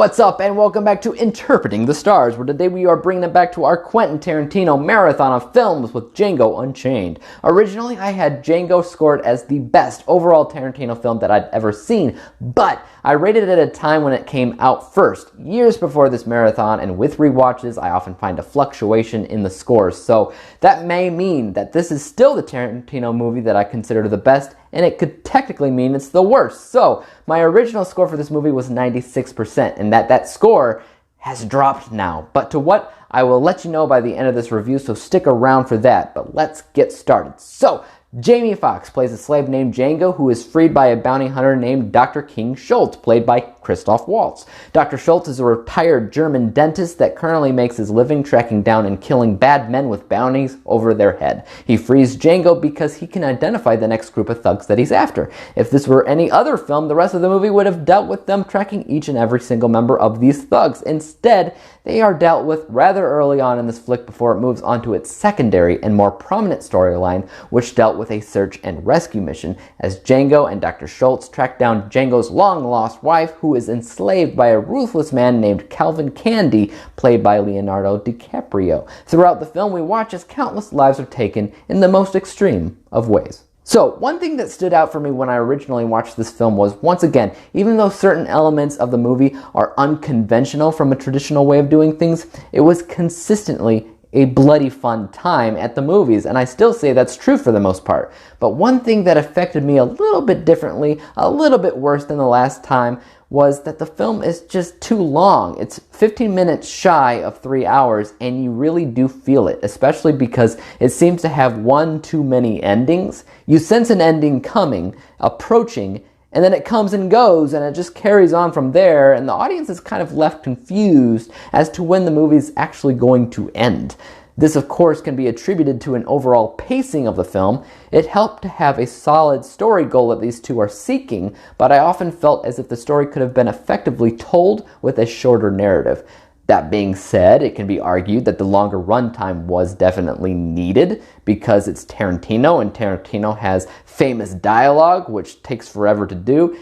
What's up, and welcome back to Interpreting the Stars, where today we are bringing it back to our Quentin Tarantino marathon of films with Django Unchained. Originally, I had Django scored as the best overall Tarantino film that I'd ever seen, but I rated it at a time when it came out first, years before this marathon, and with rewatches, I often find a fluctuation in the scores, so that may mean that this is still the Tarantino movie that I consider the best, and it could technically mean it's the worst. So, my original score for this movie was 96%, and that score has dropped now. But to what? I will let you know by the end of this review, so stick around for that. But let's get started. So, Jamie Foxx plays a slave named Django who is freed by a bounty hunter named Dr. King Schultz, played by Christoph Waltz. Dr. Schultz is a retired German dentist that currently makes his living tracking down and killing bad men with bounties over their head. He frees Django because he can identify the next group of thugs that he's after. If this were any other film, the rest of the movie would have dealt with them tracking each and every single member of these thugs. Instead, they are dealt with rather early on in this flick before it moves on to its secondary and more prominent storyline, which dealt with a search and rescue mission as Django and Dr. Schultz track down Django's long-lost wife, who is enslaved by a ruthless man named Calvin Candy, played by Leonardo DiCaprio. Throughout the film, we watch as countless lives are taken in the most extreme of ways. So, one thing that stood out for me when I originally watched this film was, once again, even though certain elements of the movie are unconventional from a traditional way of doing things, it was consistently a bloody fun time at the movies, and I still say that's true for the most part. But one thing that affected me a little bit differently, a little bit worse than the last time, was that the film is just too long. It's 15 minutes shy of 3 hours, and you really do feel it, especially because it seems to have one too many endings. You sense an ending coming, approaching, and then it comes and goes, and it just carries on from there, and the audience is kind of left confused as to when the movie's actually going to end. This, of course, can be attributed to an overall pacing of the film. It helped to have a solid story goal that these two are seeking, but I often felt as if the story could have been effectively told with a shorter narrative. That being said, it can be argued that the longer runtime was definitely needed because it's Tarantino, and Tarantino has famous dialogue, which takes forever to do.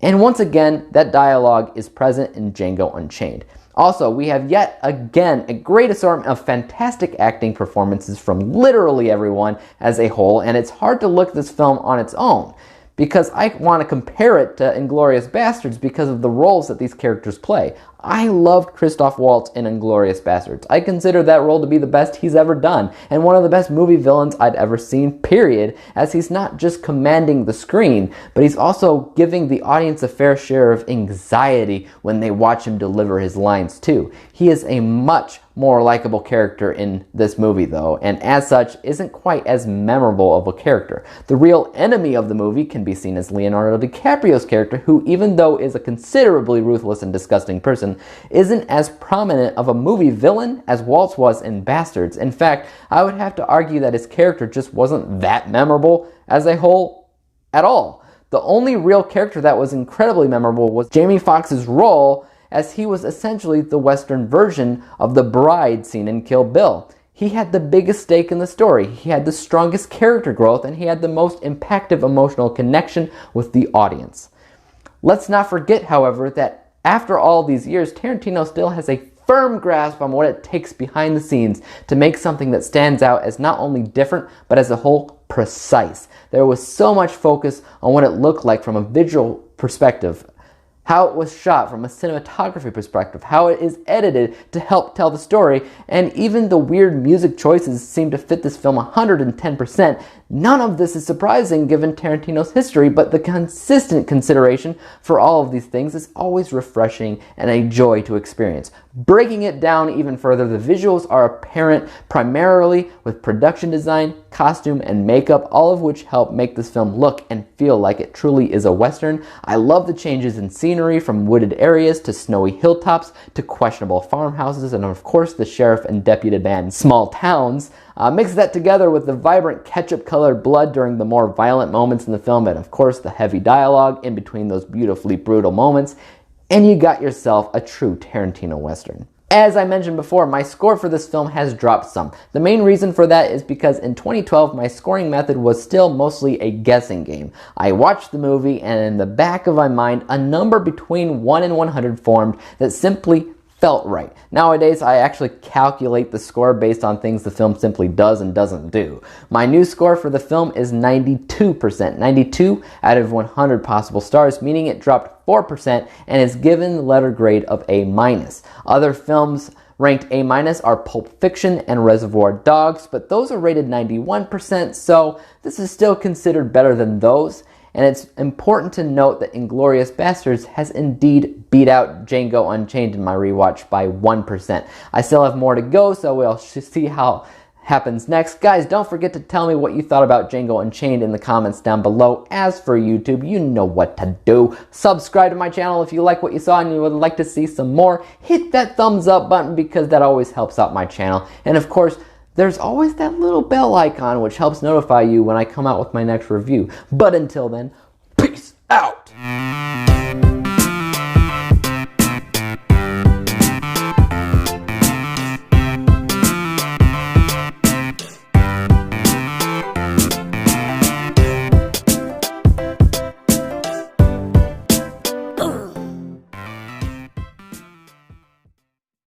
And once again, that dialogue is present in Django Unchained. Also, we have yet again a great assortment of fantastic acting performances from literally everyone as a whole, and it's hard to look at this film on its own, because I want to compare it to Inglourious Basterds because of the roles that these characters play. I loved Christoph Waltz in Inglourious Basterds. I consider that role to be the best he's ever done, and one of the best movie villains I'd ever seen, period, as he's not just commanding the screen, but he's also giving the audience a fair share of anxiety when they watch him deliver his lines too. He is a much more likable character in this movie though, and as such isn't quite as memorable of a character. The real enemy of the movie can be seen as Leonardo DiCaprio's character, who, even though is a considerably ruthless and disgusting person, isn't as prominent of a movie villain as Waltz was in Bastards. In fact, I would have to argue that his character just wasn't that memorable as a whole at all. The only real character that was incredibly memorable was Jamie Foxx's role, as he was essentially the Western version of the bride seen in Kill Bill. He had the biggest stake in the story, he had the strongest character growth, and he had the most impactful emotional connection with the audience. Let's not forget, however, that after all these years, Tarantino still has a firm grasp on what it takes behind the scenes to make something that stands out as not only different, but as a whole precise. There was so much focus on what it looked like from a visual perspective, how it was shot from a cinematography perspective, how it is edited to help tell the story, and even the weird music choices seem to fit this film 110%. None of this is surprising given Tarantino's history, but the consistent consideration for all of these things is always refreshing and a joy to experience. Breaking it down even further, the visuals are apparent primarily with production design, costume, and makeup, all of which help make this film look and feel like it truly is a Western. I love the changes in scenery, from wooded areas to snowy hilltops to questionable farmhouses, and of course the sheriff and deputy man small towns. Mix that together with the vibrant ketchup-colored blood during the more violent moments in the film, and of course the heavy dialogue in between those beautifully brutal moments, and you got yourself a true Tarantino Western. As I mentioned before, my score for this film has dropped some. The main reason for that is because in 2012, my scoring method was still mostly a guessing game. I watched the movie, and in the back of my mind, a number between 1 and 100 formed that simply felt right. Nowadays, I actually calculate the score based on things the film simply does and doesn't do. My new score for the film is 92%, 92 out of 100 possible stars, meaning it dropped 4% and is given the letter grade of A-. Other films ranked A- are Pulp Fiction and Reservoir Dogs, but those are rated 91%, so this is still considered better than those. And it's important to note that Inglourious Basterds has indeed beat out Django Unchained in my rewatch by 1%. I still have more to go, so we'll see how happens next. Guys, don't forget to tell me what you thought about Django Unchained in the comments down below. As for YouTube, you know what to do. Subscribe to my channel if you like what you saw and you would like to see some more. Hit that thumbs up button because that always helps out my channel. And of course, there's always that little bell icon which helps notify you when I come out with my next review. But until then, peace out!